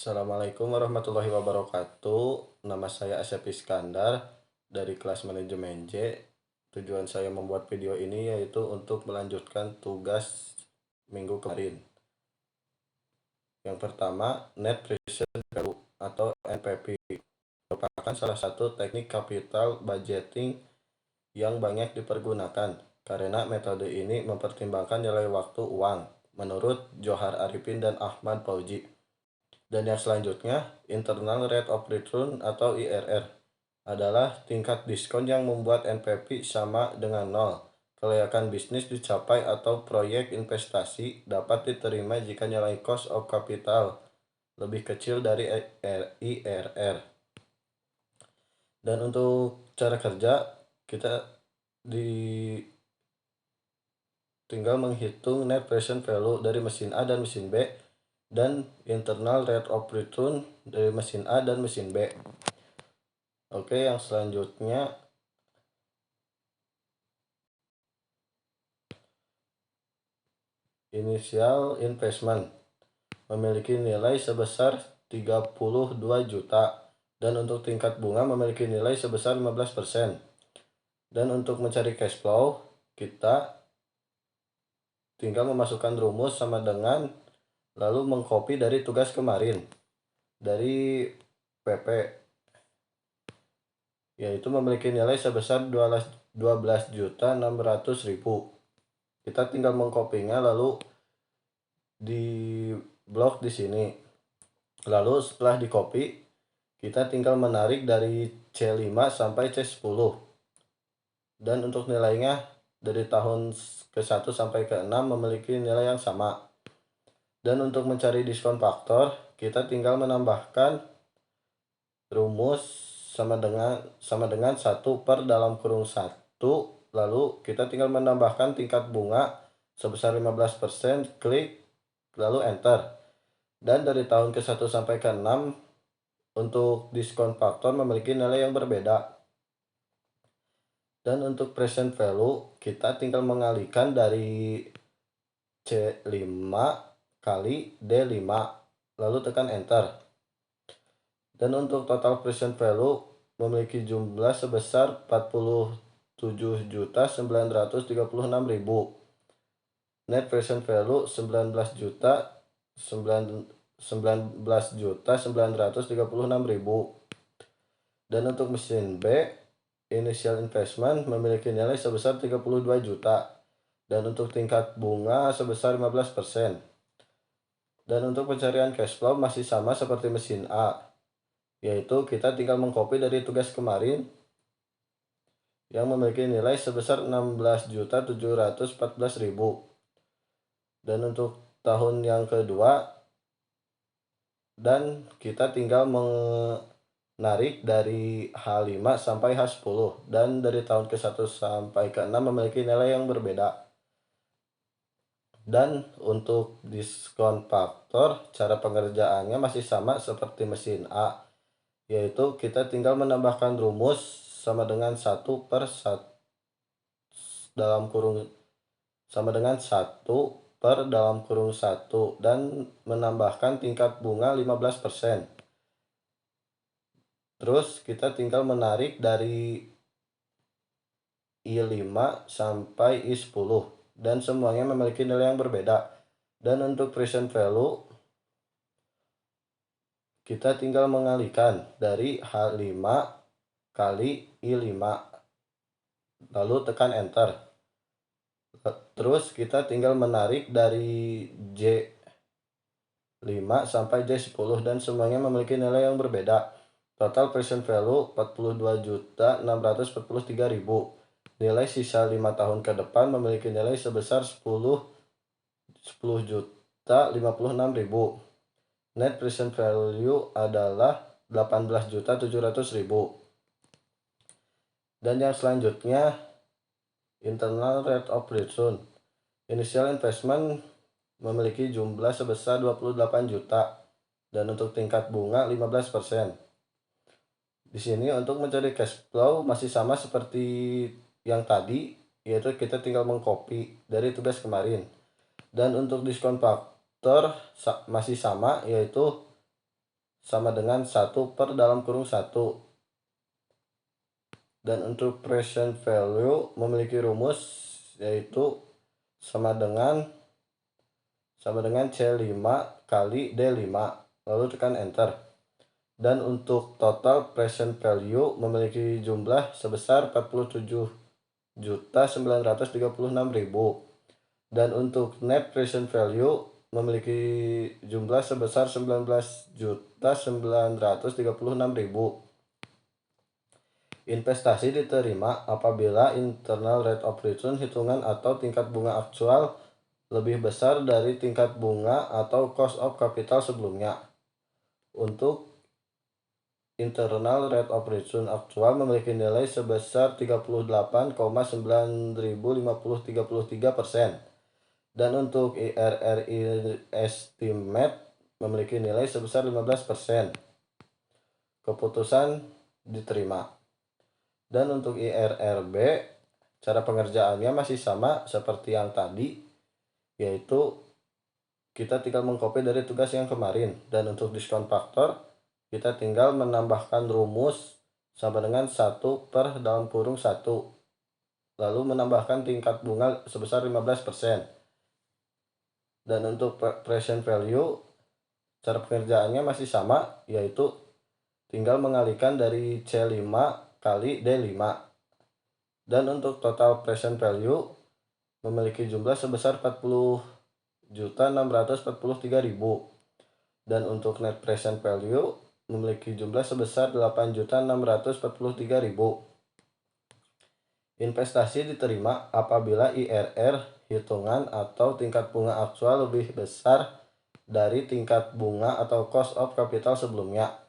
Assalamualaikum warahmatullahi wabarakatuh. Nama saya Asep Iskandar dari kelas manajemen J. Tujuan saya membuat video ini yaitu untuk melanjutkan tugas minggu kemarin. Yang pertama, Net Present Value atau NPV merupakan salah satu teknik capital budgeting yang banyak dipergunakan karena metode ini mempertimbangkan nilai waktu uang menurut Johar Arifin dan Ahmad Fauzi. Dan yang selanjutnya, Internal Rate of Return atau IRR adalah tingkat diskon yang membuat NPV sama dengan nol. Kelayakan bisnis dicapai atau proyek investasi dapat diterima jika nilai cost of capital lebih kecil dari IRR. Dan untuk cara kerja, kita tinggal menghitung net present value dari mesin A dan mesin B dan internal rate of return dari mesin A dan mesin B. Oke, yang selanjutnya initial investment memiliki nilai sebesar 32 juta dan untuk tingkat bunga memiliki nilai sebesar 15%. Dan untuk mencari cash flow, kita tinggal memasukkan rumus sama dengan lalu mengcopy dari tugas kemarin dari PP, yaitu memiliki nilai sebesar 12.600.000. Kita tinggal mengkopinya lalu di blok di sini. Lalu setelah di copy, kita tinggal menarik dari C5 sampai C10. Dan untuk nilainya dari tahun ke-1 sampai ke-6 memiliki nilai yang sama. Dan untuk mencari diskon faktor, kita tinggal menambahkan rumus sama dengan 1 per dalam kurung 1, lalu kita tinggal menambahkan tingkat bunga sebesar 15%, klik, lalu enter. Dan dari tahun ke-1 sampai ke-6 untuk diskon faktor memiliki nilai yang berbeda. Dan untuk present value kita tinggal mengalihkan dari C5 kali D5, lalu tekan enter. Dan untuk total present value memiliki jumlah sebesar 47.936.000. Net present value 19.936.000. Dan untuk mesin B, initial investment memiliki nilai sebesar 32 juta dan untuk tingkat bunga sebesar 15%. Dan untuk pencarian cash flow masih sama seperti mesin A, yaitu kita tinggal mengcopy dari tugas kemarin yang memiliki nilai sebesar 16.714.000. Dan untuk tahun yang kedua, dan kita tinggal menarik dari H5 sampai H10 dan dari tahun ke-1 sampai ke-6 memiliki nilai yang berbeda. Dan untuk diskon faktor, cara pengerjaannya masih sama seperti mesin A, yaitu kita tinggal menambahkan rumus sama dengan 1 per 1 dalam kurung sama dengan 1 per dalam kurung 1 dan menambahkan tingkat bunga 15%. Terus kita tinggal menarik dari I5 sampai I10 dan semuanya memiliki nilai yang berbeda. Dan untuk present value kita tinggal mengalihkan dari H5 kali I5 lalu tekan enter. Terus kita tinggal menarik dari J5 sampai J10 dan semuanya memiliki nilai yang berbeda. Total present value 42.643.000. Nilai sisa 5 tahun ke depan memiliki nilai sebesar 10.056.000. Net present value adalah 18.700.000. Dan yang selanjutnya internal rate of return. Initial investment memiliki jumlah sebesar 28 juta dan untuk tingkat bunga 15%. Di sini untuk mencari cash flow masih sama seperti yang tadi, yaitu kita tinggal mengcopy dari tugas kemarin. Dan untuk diskon faktor masih sama, yaitu sama dengan 1 per dalam kurung 1. Dan untuk present value memiliki rumus yaitu sama dengan C5 kali D5, lalu tekan enter. Dan untuk total present value memiliki jumlah sebesar 47.936.000. Dan untuk net present value memiliki jumlah sebesar 19.936.000. Investasi diterima apabila internal rate of return hitungan atau tingkat bunga aktual lebih besar dari tingkat bunga atau cost of capital sebelumnya. Untuk internal rate of return aktual memiliki nilai sebesar 38,9.5033%. Dan untuk IRR estimate memiliki nilai sebesar 15%. Keputusan diterima. Dan untuk IRRB, cara pengerjaannya masih sama seperti yang tadi, yaitu kita tinggal mengcopy dari tugas yang kemarin. Dan untuk diskon faktor, kita tinggal menambahkan rumus sama dengan 1 per dalam kurung 1. Lalu menambahkan tingkat bunga sebesar 15%. Dan untuk present value, cara pengerjaannya masih sama, yaitu tinggal mengalihkan dari C5 kali D5. Dan untuk total present value memiliki jumlah sebesar 40.643.000. Dan untuk net present value memiliki jumlah sebesar 8.643.000. Investasi diterima apabila IRR hitungan atau tingkat bunga aktual lebih besar dari tingkat bunga atau cost of capital sebelumnya.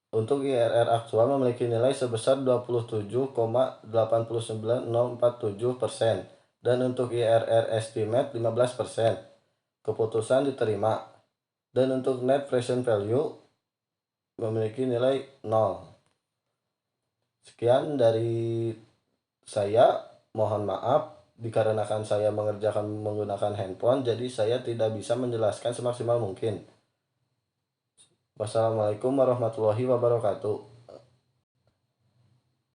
Untuk IRR aktual memiliki nilai sebesar 27,89.047%. Dan untuk IRR estimate 15%. Keputusan diterima. Dan untuk net present value memiliki nilai 0. Sekian dari saya, mohon maaf dikarenakan saya mengerjakan menggunakan handphone, jadi saya tidak bisa menjelaskan semaksimal mungkin. Wassalamualaikum warahmatullahi wabarakatuh.